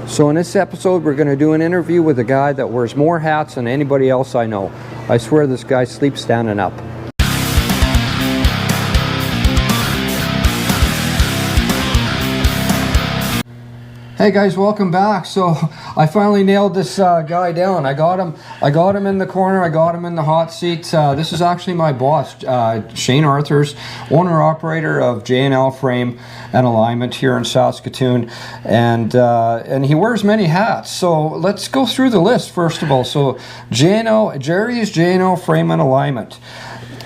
So in this episode, we're going to do an interview with a guy that wears more hats than anybody else I know. I swear this guy sleeps standing up. Hey guys, welcome back. So I finally nailed this guy down. I got him in the corner. I got him in the hot seat. This is actually my boss, Shane Arthurs, owner operator of J&L Frame and Alignment here in Saskatoon, and he wears many hats. So let's go through the list first of all. So Jerry's J&L Frame and Alignment.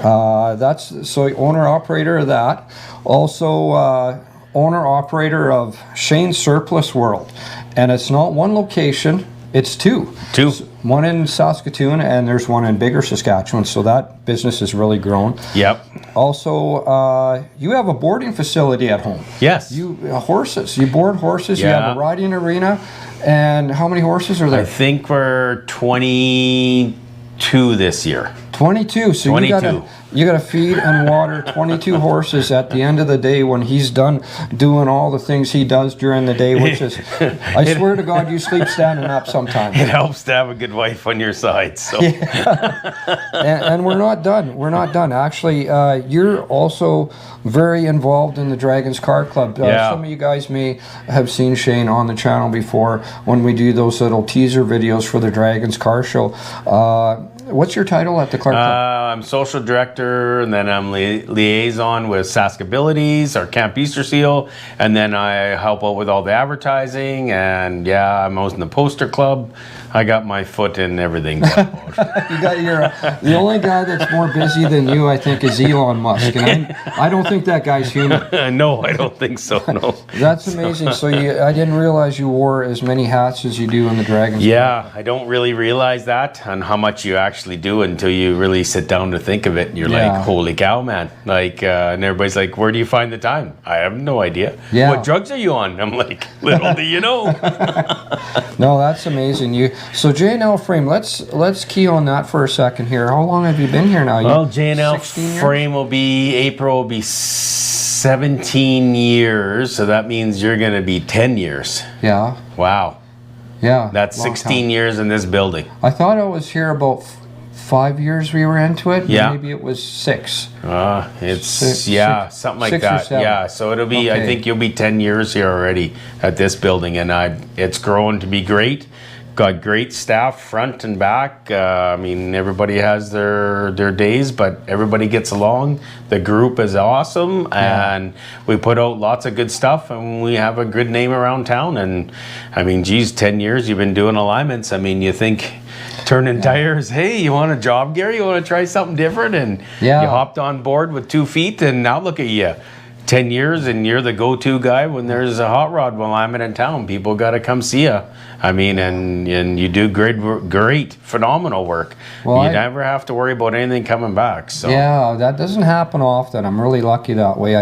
So owner operator of that. Also. Owner-operator of Shane's Surplus World, and it's not one location, it's two. One in Saskatoon and there's one in Bigger, Saskatchewan, so that business has really grown. Yep. Also, you have a boarding facility at home. Yes. You horses, you board horses. Yeah. You have a riding arena, and how many horses are there? I think we're 22 this year. 22. So 22. You gotta feed and water 22 horses at the end of the day when he's done doing all the things he does during the day, which is, I swear to God, you sleep standing up sometimes. It helps to have a good wife on your side. So. Yeah. and we're not done. We're not done. Actually, you're also very involved in the Dragons Car Club. Some of you guys may have seen Shane on the channel before when we do those little teaser videos for the Dragons Car Show. What's your title at the Car Club? I'm social director, and then I'm liaison with Saskabilities, our Camp Easter Seal, and then I help out with all the advertising, and I'm out in the poster club. I got my foot in everything. The only guy that's more busy than you, I think, is Elon Musk, and I don't think that guy's human. No, I don't think so, no. That's amazing. So I didn't realize you wore as many hats as you do in the Dragons. Yeah, I don't really realize that and how much you actually do until you really sit down to think of it. And you're like, holy cow, man. Like, and everybody's like, where do you find the time? I have no idea. Yeah. What drugs are you on? I'm like, little do you know. No, that's amazing. So J&L Frame, let's key on that for a second here. How long have you been here now? Well, J&L Frame April will be 17 years, so that means you're going to be 10 years. Yeah. Wow. Yeah. That's 16 years in this building. I thought I was here about 5 years we were into it. Yeah. Maybe it was 6. It's something like 6 that. or 7. Yeah, so it'll be, I think you'll be 10 years here already at this building, and it's grown to be great. Got great staff front and back. I mean, everybody has their days, but everybody gets along. The group is awesome, and we put out lots of good stuff, and we have a good name around town. And I mean, geez, 10 years you've been doing alignments. I mean, you think turning tires, hey, you want a job, Gary? You want to try something different? And you hopped on board with 2 feet, and now look at you. 10 years and you're the go-to guy when there's a hot rod alignment in town. People got to come see you. I mean, and you do great, phenomenal work. Well, you never have to worry about anything coming back. So yeah, that doesn't happen often. I'm really lucky that way.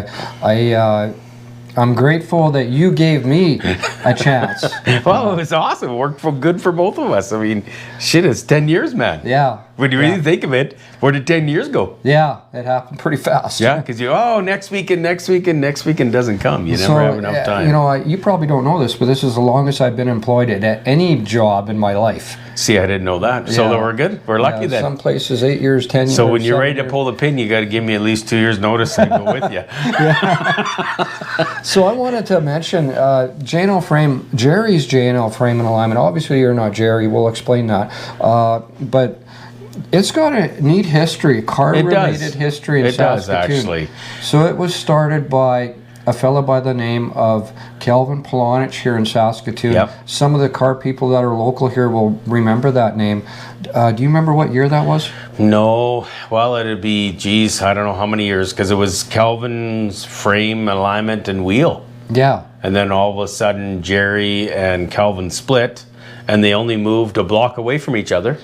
I'm grateful that you gave me a chance. Well, it was awesome. It worked good for both of us. I mean, shit, it's 10 years, man. Yeah. When you really think of it, where did 10 years go? Yeah, it happened pretty fast. Yeah, because next weekend doesn't come. You never have enough time. You know, you probably don't know this, but this is the longest I've been employed at any job in my life. See, I didn't know that. So we're good. We're lucky then. Some places 8 years, 10 years. So when you're ready to pull the pin, you got to give me at least 2 years notice and go with you. So I wanted to mention J&L Frame, Jerry's J&L Frame and Alignment. Obviously, you're not Jerry. We'll explain that. But it's got a neat history, car-related history in Saskatoon. It does, actually. So it was started by a fellow by the name of Calvin Polonich here in Saskatoon. Yep. Some of the car people that are local here will remember that name. Do you remember what year that was? No. Well, it'd be, geez, I don't know how many years, because it was Calvin's Frame, Alignment, and Wheel. Yeah. And then all of a sudden, Jerry and Calvin split, and they only moved a block away from each other,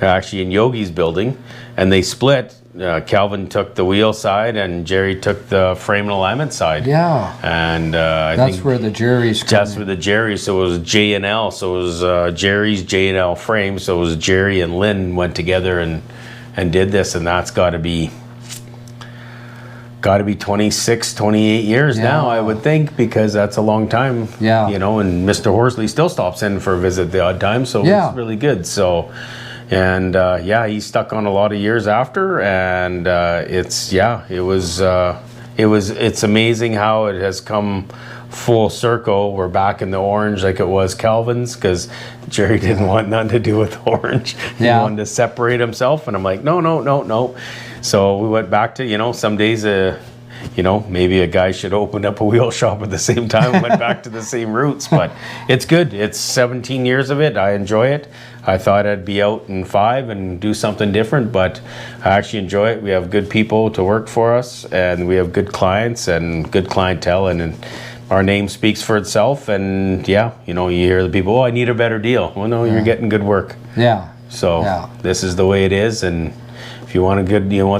actually in Yogi's building, and they split. Calvin took the wheel side and Jerry took the frame and alignment side. Yeah. And I think that's where the Jerry's come That's where the Jerry, so it was J&L, so it was Jerry's J&L Frame, so it was Jerry and Lynn went together and did this, and that's got to be got to be 26, 28 years now, I would think, because that's a long time. Yeah. You know, and Mr. Horsley still stops in for a visit the odd time, so it's really good. So, and he's stuck on a lot of years after, and it's amazing how it has come full circle. We're back in the orange like it was Calvin's, because Jerry didn't want nothing to do with orange. He wanted to separate himself, and I'm like, no. So we went back to, you know, some days, you know, maybe a guy should open up a wheel shop at the same time and went back to the same roots. But it's good. It's 17 years of it. I enjoy it. I thought I'd be out in 5 and do something different, but I actually enjoy it. We have good people to work for us, and we have good clients and good clientele, and our name speaks for itself. And you know, you hear the people, I need a better deal. Well, no, you're getting good work. So this is the way it is. And if you want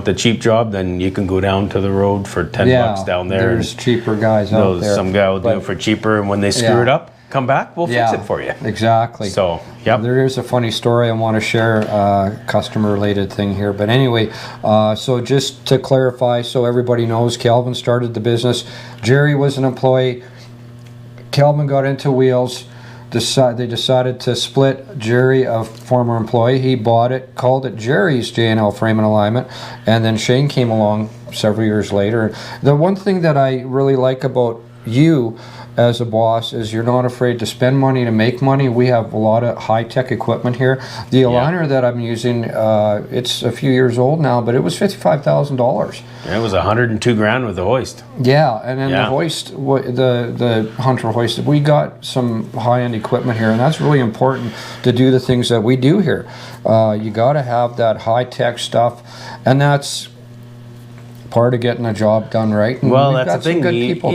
the cheap job, then you can go down to the road for $10 down there. There's cheaper guys out there. Some guy will do it for cheaper, and when they screw it up, come back, we'll fix it for you. Exactly. So, there is a funny story I want to share, customer related thing here. But anyway, so just to clarify, so everybody knows, Calvin started the business. Jerry was an employee. Calvin got into wheels. They decided to split. Jerry, a former employee, he bought it, called it Jerry's J&L Frame and Alignment, and then Shane came along several years later. The one thing that I really like about you as a boss is you're not afraid to spend money to make money. We have a lot of high-tech equipment here. The aligner that I'm using, it's a few years old now, but it was $55,000. It was $102,000 with the hoist. Yeah, and then the hoist, the Hunter hoist, we got some high-end equipment here, and that's really important to do the things that we do here. You got to have that high-tech stuff, and that's part of getting a job done right. And well, that's the thing.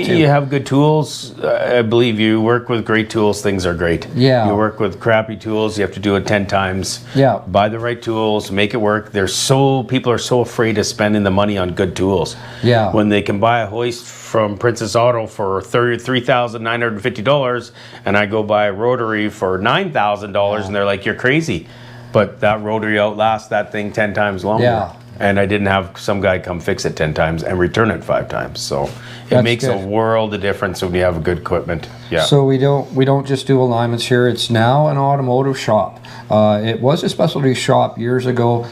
You have good tools. I believe you work with great tools, things are great. Yeah. You work with crappy tools, you have to do it 10 times. Yeah. Buy the right tools, make it work. People are so afraid of spending the money on good tools. Yeah. When they can buy a hoist from Princess Auto for $33,950, and I go buy a rotary for $9,000, and they're like, you're crazy. But that rotary outlasts that thing 10 times longer. Yeah. And I didn't have some guy come fix it 10 times and return it 5 times. So it makes a world of difference when you have a good equipment. Yeah. So we don't just do alignments here. It's now an automotive shop. It was a specialty shop years ago,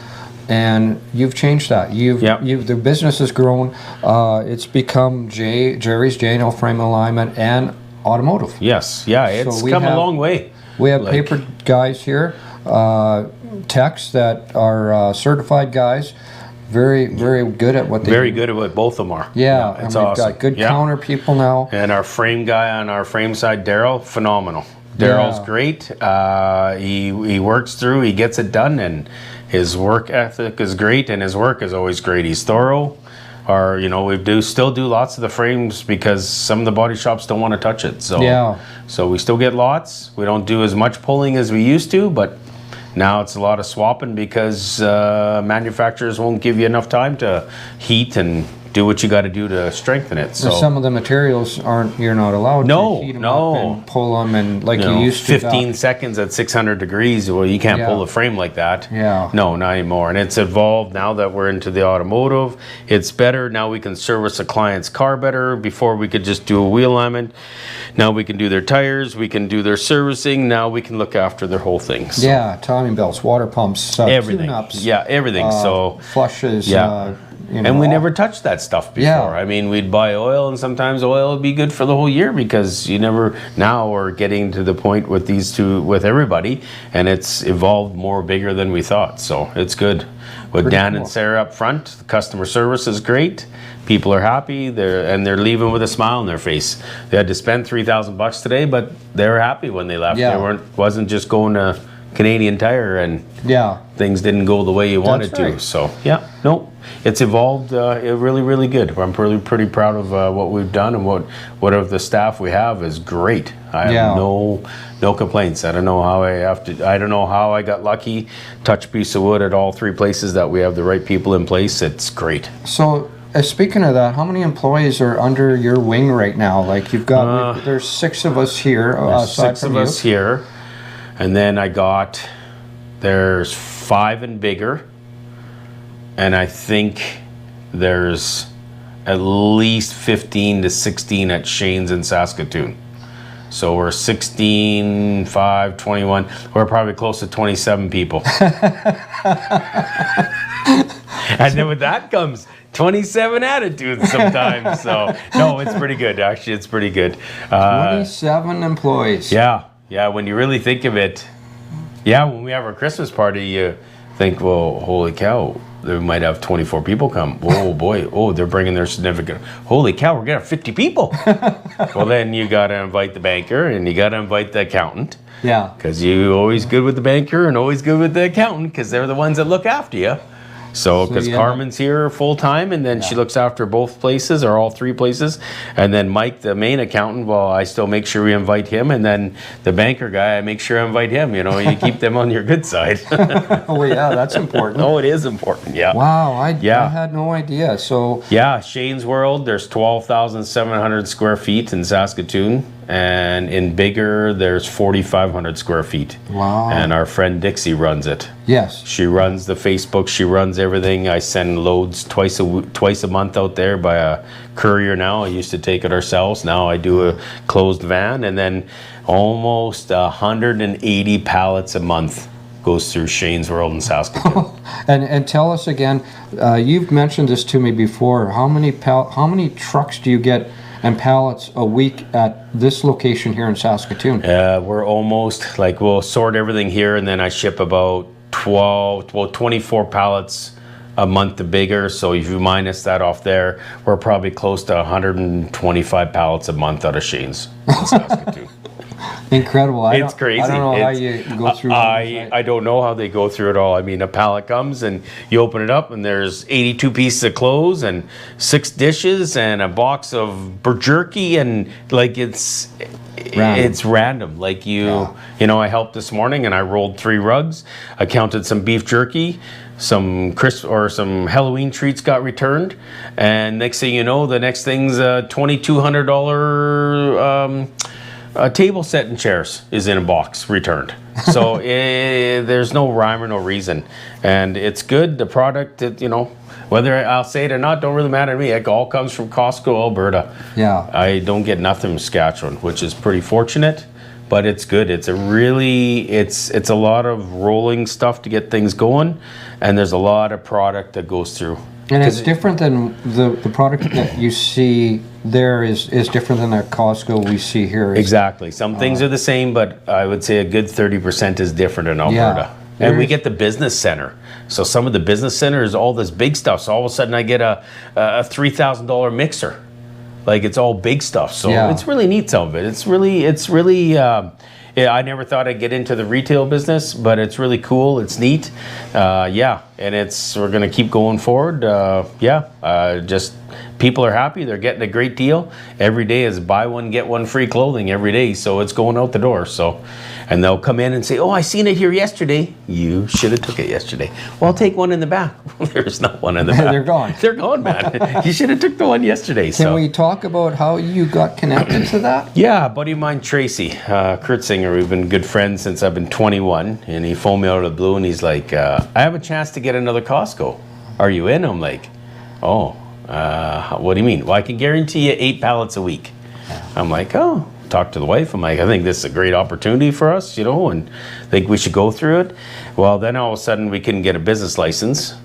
and you've changed that. The business has grown. It's become Jerry's J&L Frame and Alignment and automotive. Yes. Yeah. It's come a long way. We have paper guys here, techs that are certified guys. Very, very good at what they do. Very good at what both of them are. Yeah, it's and we've awesome. got good counter people now. And our frame guy on our frame side, Daryl, phenomenal. Daryl's great. He works through, he gets it done, and his work ethic is great, and his work is always great. He's thorough. We still do lots of the frames because some of the body shops don't want to touch it. So we still get lots. We don't do as much pulling as we used to, but now it's a lot of swapping because manufacturers won't give you enough time to heat and do what you got to do to strengthen it. So some of the materials you're not allowed to heat them up and pull them, and like you used to. 15 seconds at 600 degrees. Well, you can't pull a frame like that. Yeah. No, not anymore. And it's evolved now that we're into the automotive. It's better now. We can service a client's car better. Before we could just do a wheel alignment. Now we can do their tires. We can do their servicing. Now we can look after their whole thing. So. Yeah, timing belts, water pumps, everything. tune-ups. Yeah, everything. So flushes. Yeah. And we never touched that stuff before. Yeah. I mean, we'd buy oil, and sometimes oil would be good for the whole year because now we're getting to the point with with everybody, and it's evolved more bigger than we thought. So it's good. With Dan and Sarah up front, the customer service is great. People are happy. They're leaving with a smile on their face. They had to spend $3,000 today, but they were happy when they left. Yeah. Wasn't just going to Canadian Tire and things didn't go the way you wanted to. So it's evolved really, really good. I'm pretty proud of what we've done, and what of the staff we have is great. I have no complaints. I don't know how I got lucky. Touch piece of wood at all 3 places that we have the right people in place. It's great. So speaking of that, how many employees are under your wing right now? Like you've got, there's 6 of us here. There's 6 of us here. And then there's 5 in bigger, and I think there's at least 15 to 16 at Shane's in Saskatoon. So we're 16, 5, 21. We're probably close to 27 people. And then with that comes 27 attitudes sometimes. So, no, it's pretty good. Actually, it's pretty good. 27 employees. Yeah. Yeah, when you really think of it, yeah, when we have our Christmas party, you think, well, holy cow, they might have 24 people come. Oh, boy. Oh, they're bringing their significant. Holy cow, we're going to have 50 people. Well, then you got to invite the banker and you got to invite the accountant. Yeah. Because you're always good with the banker and always good with the accountant because they're the ones that look after you. So, because Carmen's here full time, and then she looks after both places or all three places, and then Mike, the main accountant, well, I still make sure we invite him, and then the banker guy, I make sure I invite him. You know, you keep them on your good side. Oh yeah, that's important. Oh, it is important. Yeah. Wow, I had no idea. So yeah, Shane's World. There's 12,700 square feet in Saskatoon. And in Bigger, there's 4,500 square feet. Wow. And our friend Dixie runs it. Yes. She runs the Facebook. She runs everything. I send loads twice a month out there by a courier now. I used to take it ourselves. Now I do a closed van. And then almost 180 pallets a month goes through Shane's World in Saskatoon. And tell us again, you've mentioned this to me before. How many trucks do you get and pallets a week at this location here in Saskatoon? We're almost, like, we'll sort everything here, and then I ship about 24 pallets a month to Bigger. So if you minus that off there, we're probably close to 125 pallets a month out of Shane's in Saskatoon. Incredible. It's crazy. I don't know how you go through it. I don't know how they go through it all. I mean, a pallet comes and you open it up and there's 82 pieces of clothes and 6 dishes and a box of jerky, and like it's random. Like you know, I helped this morning and I rolled 3 rugs. I counted some beef jerky. Some some Halloween treats got returned, and next thing you know, the next thing's a $2,200 a table set and chairs is in a box returned. So there's no rhyme or no reason, and it's good. The product, you know, whether I'll say it or not, don't really matter to me. It all comes from Costco, Alberta. Yeah, I don't get nothing from Saskatchewan, which is pretty fortunate. But it's good. It's a lot of rolling stuff to get things going, and there's a lot of product that goes through. And it's different than the product that you see there is different than the Costco we see here. Exactly. Some things are the same, but I would say a good 30% is different in Alberta. Yeah, and we get the business center. So some of the business center is all this big stuff. So all of a sudden I get a $3,000 mixer. Like, it's all big stuff. So it's really neat, some of it. It's really I never thought I'd get into the retail business, but it's really cool. It's neat. And we're going to keep going forward. Just people are happy. They're getting a great deal. Every day is buy one, get one free clothing every day. So it's going out the door. So, and they'll come in and say, oh, I seen it here yesterday. You should have took it yesterday. Well, I'll take one in the back. There's not one in the back. They're gone. They're gone, man. You should have took the one yesterday. Can we talk about how you got connected to that? Yeah, a buddy of mine, Tracy, Kurtzinger, we've been good friends since I've been 21. And he phoned me out of the blue and he's like, I have a chance to get another Costco. Are you in? I'm like, oh, what do you mean? Well, I can guarantee you 8 pallets a week. I'm like, oh. Talk to the wife. I'm like, I think this is a great opportunity for us, you know, and think we should go through it. Well, then all of a sudden we couldn't get a business license.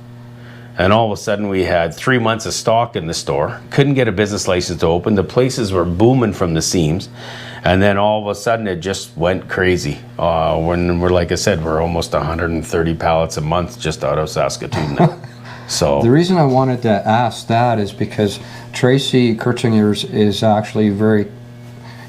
And all of a sudden we had 3 months of stock in the store. Couldn't get a business license to open. The places were booming from the seams. And then all of a sudden it just went crazy. When we're, like I said, we're almost 130 pallets a month just out of Saskatoon now. So the reason I wanted to ask that is because Tracy Kurtzinger is actually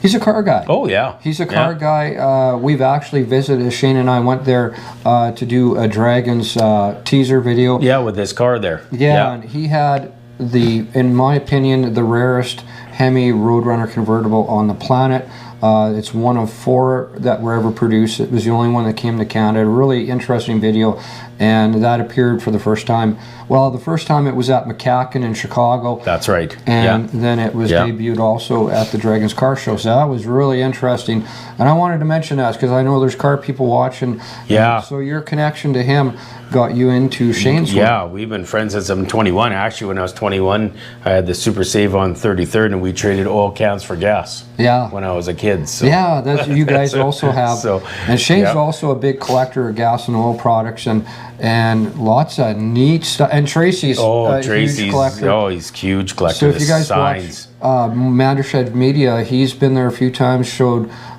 he's a car guy. Oh, yeah. He's a car guy. We've actually visited, Shane and I went there to do a Dragons teaser video. Yeah, with his car there. Yeah, and he had in my opinion, the rarest Hemi Roadrunner convertible on the planet. It's one of 4 that were ever produced. It was the only one that came to Canada. Really interesting video, and that appeared for the first time. Well, the first time it was at McCacken in Chicago. That's right. And then it was debuted also at the Dragons Car Show. So that was really interesting. And I wanted to mention that because I know there's car people watching. Yeah. So your connection to him got you into Shane's work. Yeah, we've been friends since I'm 21. Actually, when I was 21, I had the Super Save on 33rd, and we traded oil cans for gas. Yeah. When I was a kid. So. Yeah, that's you guys also have. So, and Shane's also a big collector of gas and oil products and lots of neat stuff. And Tracy's Tracy's huge collector. Oh, he's huge collector. So if you guys watch Mandershed Media, he's been there a few times,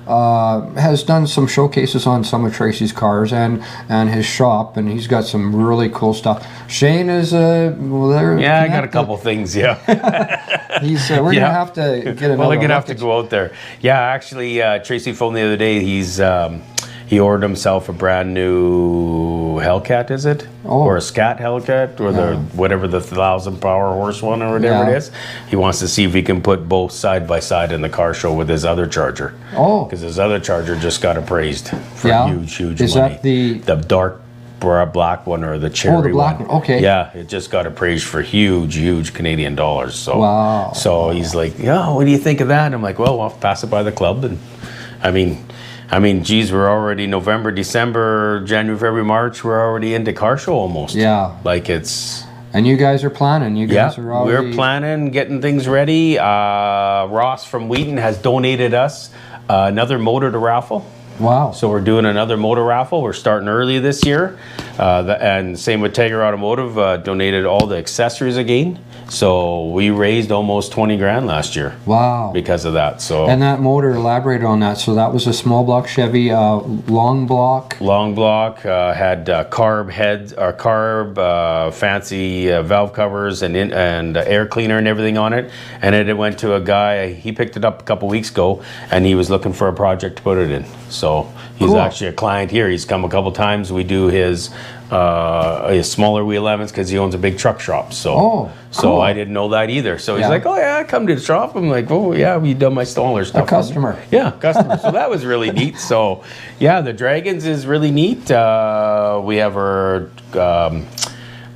has done some showcases on some of Tracy's cars and his shop, and he's got some really cool stuff. Shane is I got a couple things. Yeah, he's we're gonna have to get another. Well, we're gonna have to go out there. Yeah, actually, Tracy phoned the other day. He ordered himself a brand new Hellcat, is it? Or a Scat Hellcat, or the whatever the 1,000 power horse one or whatever it is. He wants to see if he can put both side by side in the car show with his other Charger. Because his other Charger just got appraised for huge money. Is that the dark black one or the cherry the black one? Okay. Yeah, it just got appraised for huge Canadian dollars. So wow. So he's like, what do you think of that? And I'm like, well, I'll pass it by the club. And I mean, geez, we're already November, December, January, February, March. We're already into car show almost. Yeah. Like it's... And you guys are planning. You guys are already... We're planning, getting things ready. Ross from Wheaton has donated us another motor to raffle. Wow. So we're doing another motor raffle. We're starting early this year. And same with Tiger Automotive, donated all the accessories again. So we raised almost 20 grand last year. Wow. Because of that. So. And that motor, elaborate on that. So that was a small block Chevy, long block. Long block, had carb heads, or carb, fancy valve covers and air cleaner and everything on it. And it went to a guy, he picked it up a couple weeks ago, and he was looking for a project to put it in. So he's actually a client here. He's come a couple times. We do his smaller wheel 11s because he owns a big truck shop. So so I didn't know that either. So he's like, I come to the shop. I'm like, we done my smaller stuff. A customer. Yeah, customer. So that was really neat. So yeah, the Dragons is really neat. We have our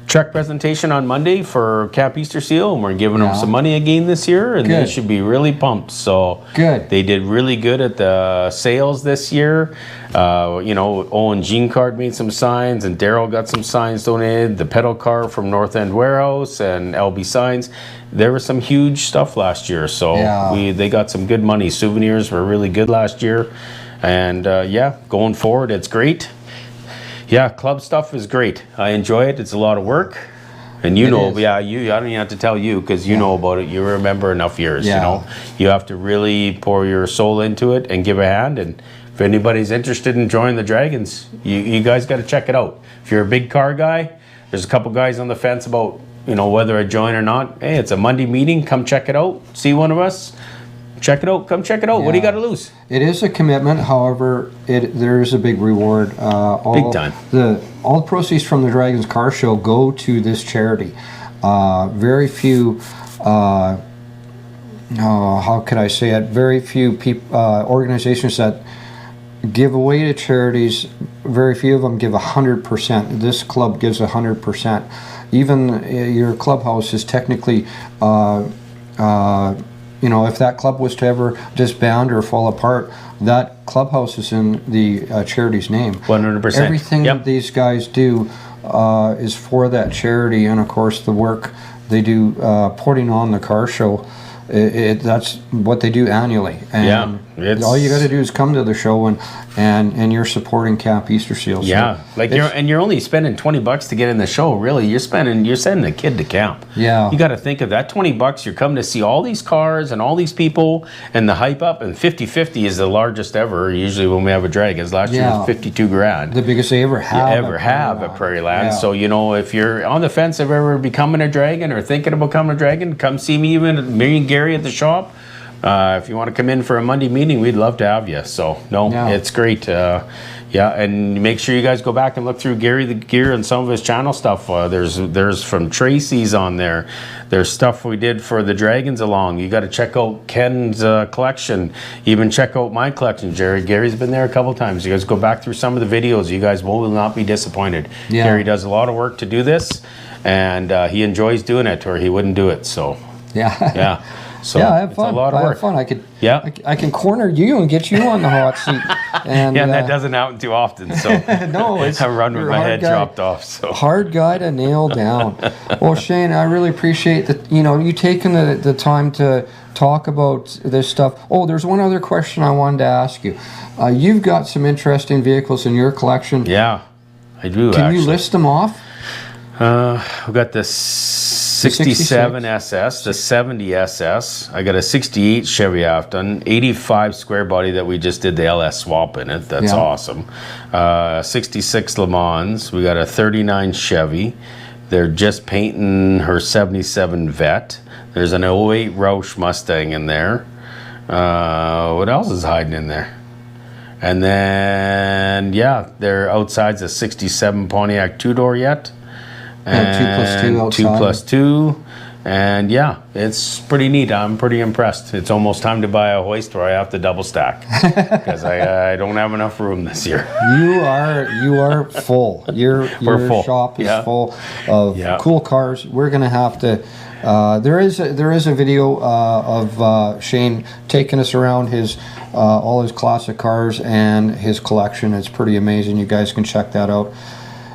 truck presentation on Monday for Cap Easter Seal, and we're giving them some money again this year, and they should be really pumped. So they did really good at the sales this year. Owen Jean Card made some signs, and Daryl got some signs donated. The pedal car from North End Warehouse and LB Signs. There was some huge stuff last year, so they got some good money. Souvenirs were really good last year, and going forward, it's great. Yeah, club stuff is great. I enjoy it. It's a lot of work. And I don't even have to tell you because you know about it. You remember enough years, You have to really pour your soul into it and give a hand. And if anybody's interested in joining the Dragons, you guys got to check it out. If you're a big car guy, there's a couple guys on the fence about, whether I join or not. Hey, it's a Monday meeting. Come check it out. See one of us. Check it out. Come check it out. What do you got to lose? It is a commitment. However, there is a big reward. Big time. All the proceeds from the Dragons Car Show go to this charity. Very few. How could I say it? Very few organizations that give away to charities. Very few of them give 100%. This club gives 100%. Even your clubhouse is technically. If that club was to ever disband or fall apart, that clubhouse is in the charity's name. 100%. Everything that these guys do is for that charity, and of course the work they do putting on the car show. That's what they do annually. And all you got to do is come to the show, and you're supporting Cap Easter Seal. Yeah, so you're only spending $20 to get in the show. Really, you're sending a kid to camp. Yeah, you got to think of that $20. You're coming to see all these cars and all these people and the hype up. And 50/50 is the largest ever. Usually when we have a Dragons, last year was 52 grand. The biggest they ever have. At Prairie Land. Yeah. So if you're on the fence of ever becoming a Dragon or thinking about becoming a Dragon, come see me. Even me and Gary at the shop. If you want to come in for a Monday meeting, we'd love to have you. So no, Yeah. it's great. Yeah, and make sure you guys go back and look through Gary the Gear and some of his channel stuff. There's from Tracy's on there. There's stuff we did for the Dragons along. You got to check out Ken's collection. Even check out my collection, Jerry. Gary's been there a couple times. You guys go back through some of the videos. You guys will not be disappointed. Yeah. Gary does a lot of work to do this, and he enjoys doing it, or he wouldn't do it. So Yeah. yeah. So Yeah, I have fun. It's a lot of I work. have fun. I could. Yeah. I can corner you and get you on the hot seat. And Yeah, and that doesn't happen too often. So no, it's I run with you're a my hard head guy. dropped off. So Hard guy to nail down. Well, Shane, I really appreciate that. You taking the time to talk about this stuff. Oh, there's one other question I wanted to ask you. You've got some interesting vehicles in your collection. yeah, I do. Can actually. you list them off? We've got the 67 SS, the 70 SS. I got a 68 Chevy Afton, 85 square body that we just did the LS swap in it. That's Yeah. awesome. 66 Le Mans. We got a 39 Chevy. They're just painting her 77 Vet. There's an 08 Roush Mustang in there. What else is hiding in there? And then, yeah, they're outside's a 67 Pontiac two-door yet. And 2+2 outside. 2+2. And yeah, it's pretty neat. I'm pretty impressed. It's almost time to buy a hoist where I have to double stack because I don't have enough room this year. You are full. Your full. shop is Yeah. full of Yeah. cool cars. We're gonna have to. There is a video of Shane taking us around his all his classic cars and his collection. It's pretty amazing. You guys can check that out.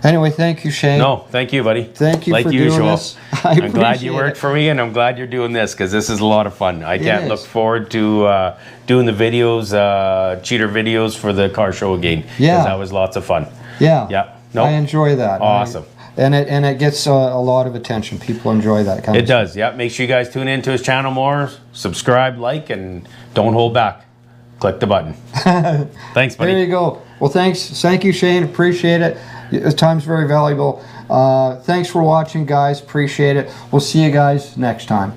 Anyway, thank you, Shane. No, thank you, buddy. Thank you like for usual. doing this. I'm glad you appreciate worked it. for me, and I'm glad you're doing this because this is a lot of fun. I can't is. look forward to doing the videos, cheater videos for the car show again. 'Cause Yeah. that was lots of fun. Yeah. Yeah. No. I enjoy that. Awesome. And it gets a lot of attention. People enjoy that kind It of stuff. does. Yeah. Make sure you guys tune into his channel more. Subscribe, like, and don't hold back. Click the button. Thanks, buddy. There you go. Well, thanks. Thank you, Shane. Appreciate it. Time's very valuable. Thanks for watching, guys. Appreciate it. We'll see you guys next time.